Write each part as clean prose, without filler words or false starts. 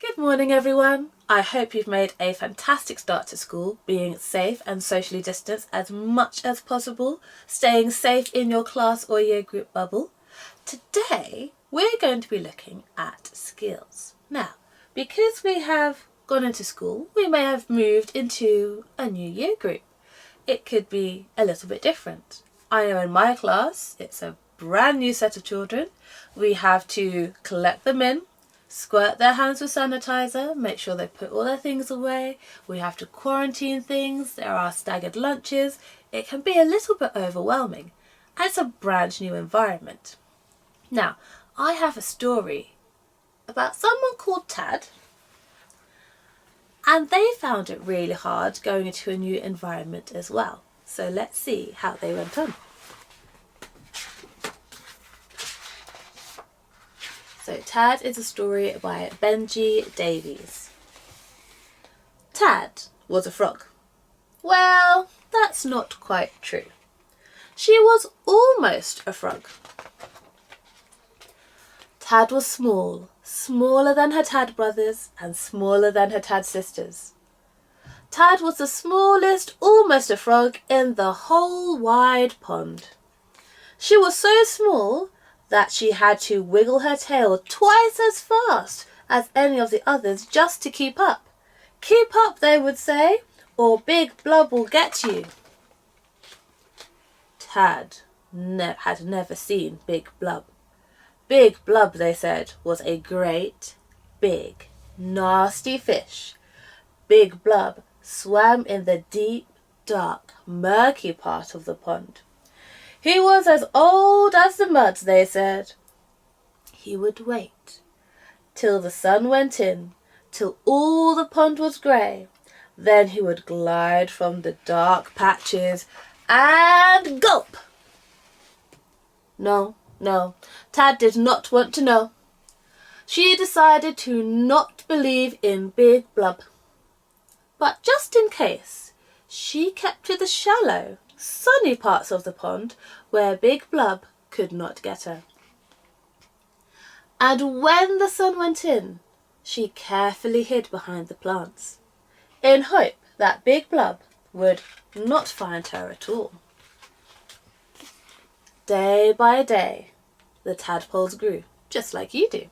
Good morning everyone. I hope you've made a fantastic start to school, being safe and socially distanced as much as possible, staying safe in your class or year group bubble. Today we're going to be looking at skills. Now, because we have gone into school, we may have moved into a new year group. It could be a little bit different. I know in my class it's a brand new set of children. We have to collect them in, squirt their hands with sanitizer, make sure they put all their things away. We have to quarantine things. There are staggered lunches. It can be a little bit overwhelming. And it's a brand new environment. Now, I have a story about someone called Tad, and they found it really hard going into a new environment as well. So let's see how they went on. So Tad is a story by Benji Davies. Tad was a frog. Well, that's not quite true. She was almost a frog. Tad was small, smaller than her Tad brothers and smaller than her Tad sisters. Tad was the smallest, almost a frog, in the whole wide pond. She was so small that she had to wiggle her tail twice as fast as any of the others just to keep up. Keep up, they would say, or Big Blub will get you. Tad had never seen Big Blub. Big Blub, they said, was a great, big, nasty fish. Big Blub swam in the deep, dark, murky part of the pond. He was as old as the mud, they said. He would wait till the sun went in, till all the pond was grey. Then he would glide from the dark patches and gulp. No, Tad did not want to know. She decided to not believe in Big Blub. But just in case, she kept to the shallow, sunny parts of the pond where Big Blub could not get her. And when the sun went in, she carefully hid behind the plants, in hope that Big Blub would not find her at all. Day by day, the tadpoles grew, just like you do.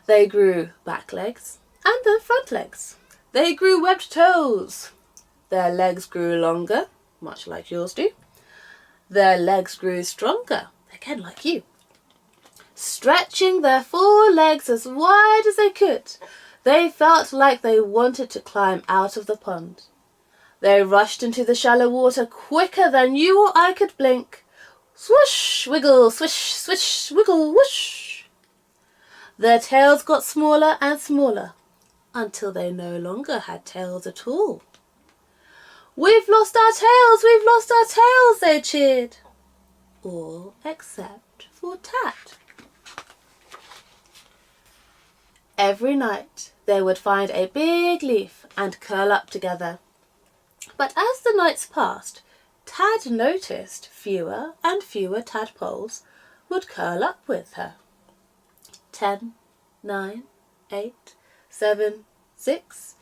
They grew back legs and then front legs. They grew webbed toes. Their legs grew longer, much like yours do. Their legs grew stronger, again like you. Stretching their 4 legs as wide as they could, they felt like they wanted to climb out of the pond. They rushed into the shallow water quicker than you or I could blink. Swoosh, wiggle, swish, swish, wiggle, whoosh. Their tails got smaller and smaller until they no longer had tails at all. We've lost our tails, we've lost our tails, they cheered. All except for Tad. Every night they would find a big leaf and curl up together. But as the nights passed, Tad noticed fewer and fewer tadpoles would curl up with her. 10, 9, 8, 7, 6.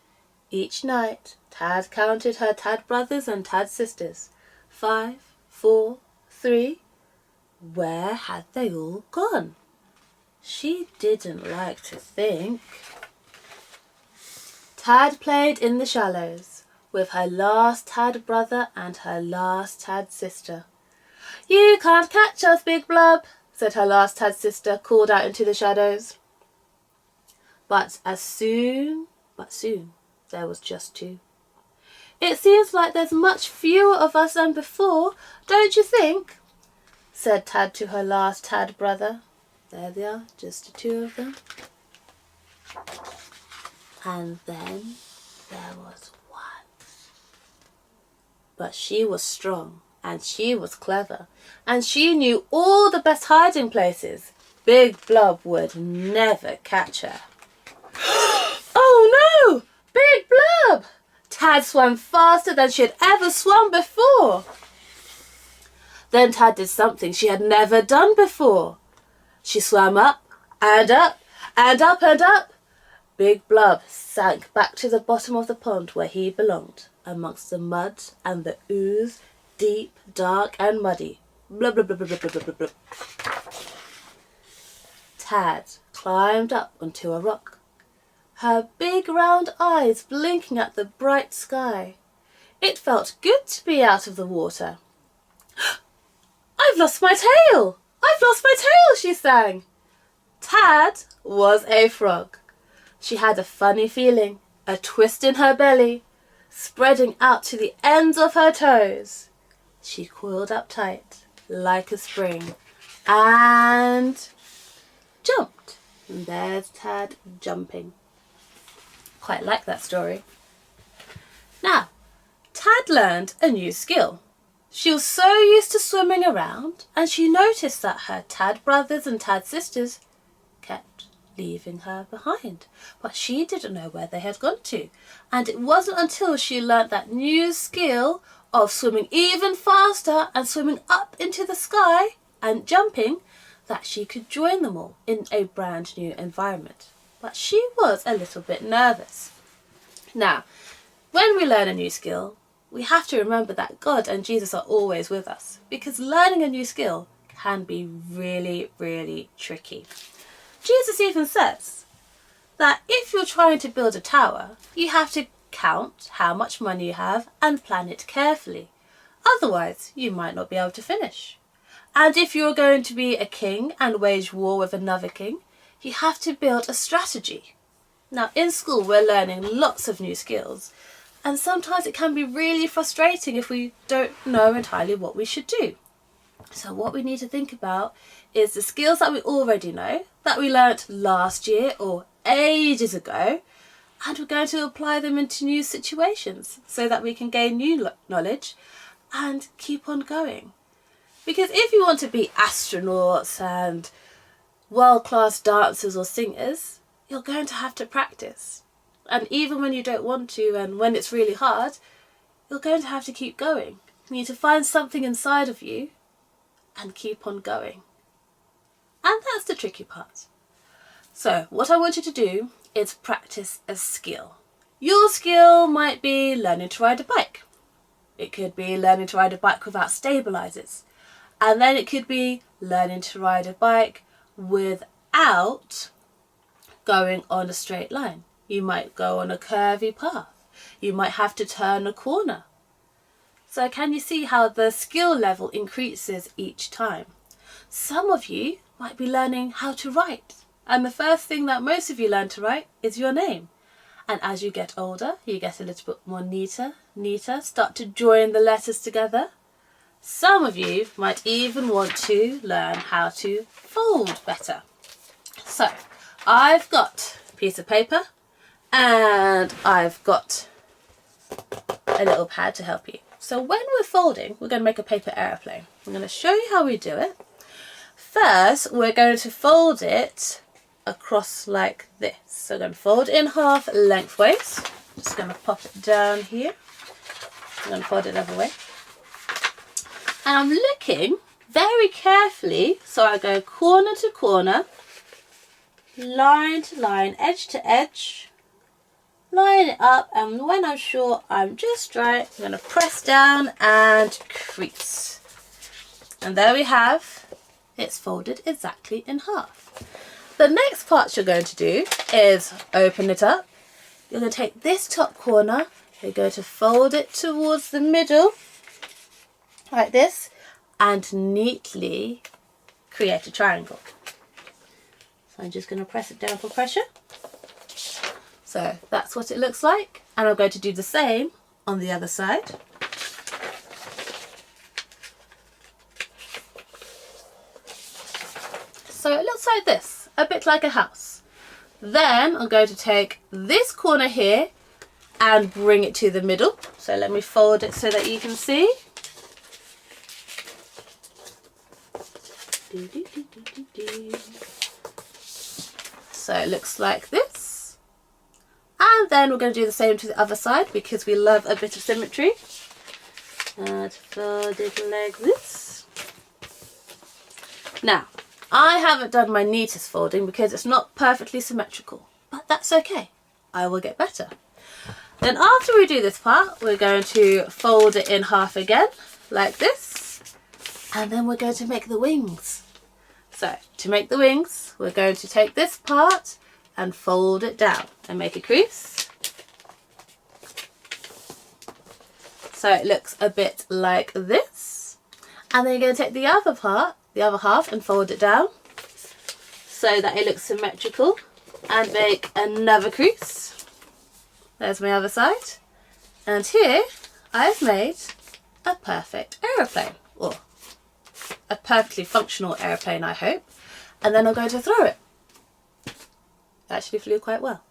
Each night, Tad counted her Tad brothers and Tad sisters. 5, 4, 3. Where had they all gone? She didn't like to think. Tad played in the shallows with her last Tad brother and her last Tad sister. You can't catch us, Big Blub, said her last Tad sister, called out into the shadows. But soon, there was just 2. It seems like there's much fewer of us than before, don't you think? Said Tad to her last Tad brother. There they are, just the 2 of them. And then there was 1. But she was strong, and she was clever, and she knew all the best hiding places. Big Blub would never catch her. Oh no! Big Blub! Tad swam faster than she had ever swum before. Then Tad did something she had never done before. She swam up and up and up and up, Big Blub sank back to the bottom of the pond where he belonged, amongst the mud and the ooze, deep, dark and muddy. Blub, blub, blub, blub, blub, blub, blub, blub. Tad climbed up onto a rock, her big round eyes blinking at the bright sky. It felt good to be out of the water. "I've lost my tail! I've lost my tail!" she sang. Tad was a frog. She had a funny feeling, a twist in her belly, spreading out to the ends of her toes. She coiled up tight, like a spring, and jumped. And there's Tad jumping. Quite like that story. Now, Tad learned a new skill. She was so used to swimming around, and she noticed that her Tad brothers and Tad sisters kept leaving her behind. But she didn't know where they had gone to. And it wasn't until she learnt that new skill of swimming even faster and swimming up into the sky and jumping that she could join them all in a brand new environment. But she was a little bit nervous. Now, when we learn a new skill, we have to remember that God and Jesus are always with us, because learning a new skill can be really, really tricky. Jesus even says that if you're trying to build a tower, you have to count how much money you have and plan it carefully. Otherwise, you might not be able to finish. And if you're going to be a king and wage war with another king, you have to build a strategy. Now, in school, we're learning lots of new skills, and sometimes it can be really frustrating if we don't know entirely what we should do. So what we need to think about is the skills that we already know, that we learnt last year or ages ago, and we're going to apply them into new situations so that we can gain new knowledge and keep on going. Because if you want to be astronauts and world-class dancers or singers, you're going to have to practice. And even when you don't want to and when it's really hard, you're going to have to keep going. You need to find something inside of you and keep on going. And that's the tricky part. So what I want you to do is practice a skill. Your skill might be learning to ride a bike. It could be learning to ride a bike without stabilizers. And then it could be learning to ride a bike without going on a straight line. You might go on a curvy path. You might have to turn a corner. So can you see how the skill level increases each time? Some of you might be learning how to write. And the first thing that most of you learn to write is your name. And as you get older, you get a little bit more neater, start to join the letters together. Some of you might even want to learn how to fold better. So I've got a piece of paper and I've got a little pad to help you. So when we're folding, we're going to make a paper airplane. I'm going to show you how we do it. First, we're going to fold it across like this. So I'm going to fold it in half lengthways. Just going to pop it down here. I'm going to fold it the other way. And I'm looking very carefully, so I go corner to corner, line to line, edge to edge, line it up, and when I'm sure I'm just right, I'm going to press down and crease. And there we have, it's folded exactly in half. The next part you're going to do is open it up. You're going to take this top corner, you're going to fold it towards the middle, like this, and neatly create a triangle. So I'm just going to press it down for pressure. So that's what it looks like, and I'm going to do the same on the other side. So it looks like this, a bit like a house. Then I'm going to take this corner here and bring it to the middle. So let me fold it so that you can see. So it looks like this. And then we're going to do the same to the other side because we love a bit of symmetry. And fold it like this. Now, I haven't done my neatest folding because it's not perfectly symmetrical, but that's okay. I will get better. Then after we do this part, we're going to fold it in half again, like this. And then we're going to make the wings. So to make the wings, we're going to take this part and fold it down and make a crease. So it looks a bit like this. And then you're going to take the other part, the other half, and fold it down so that it looks symmetrical, and make another crease. There's my other side. And here I've made a perfect aeroplane, or a perfectly functional aeroplane, I hope. And then I'm going to throw it. It actually flew quite well.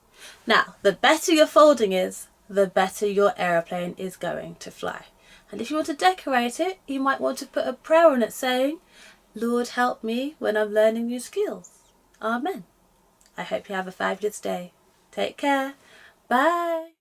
Now, the better your folding is, the better your aeroplane is going to fly. And if you want to decorate it, you might want to put a prayer on it saying, Lord, help me when I'm learning new skills. Amen. I hope you have a fabulous day. Take care. Bye.